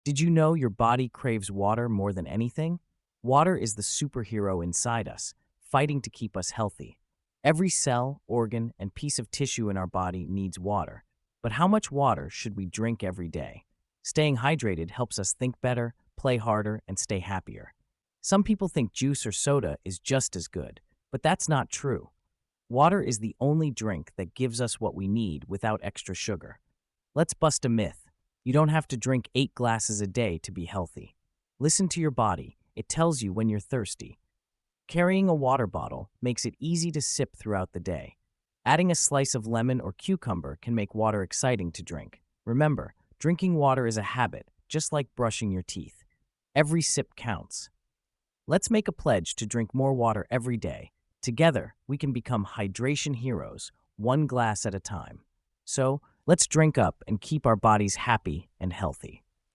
Did you know your body craves water more than anything? Water is the superhero inside us, fighting to keep us healthy. Every cell, organ, and piece of tissue in our body needs water. But how much water should we drink every day? Staying hydrated helps us think better, play harder, and stay happier. Some people think juice or soda is just as good, but that's not true. Water is the only drink that gives us what we need without extra sugar. Let's bust a myth. You don't have to drink 8 glasses a day to be healthy. Listen to your body. It tells you when you're thirsty. Carrying a water bottle makes it easy to sip throughout the day. Adding a slice of lemon or cucumber can make water exciting to drink. Remember, drinking water is a habit, just like brushing your teeth. Every sip counts. Let's make a pledge to drink more water every day. Together, we can become hydration heroes, 1 glass at a time. So, let's drink up and keep our bodies happy and healthy.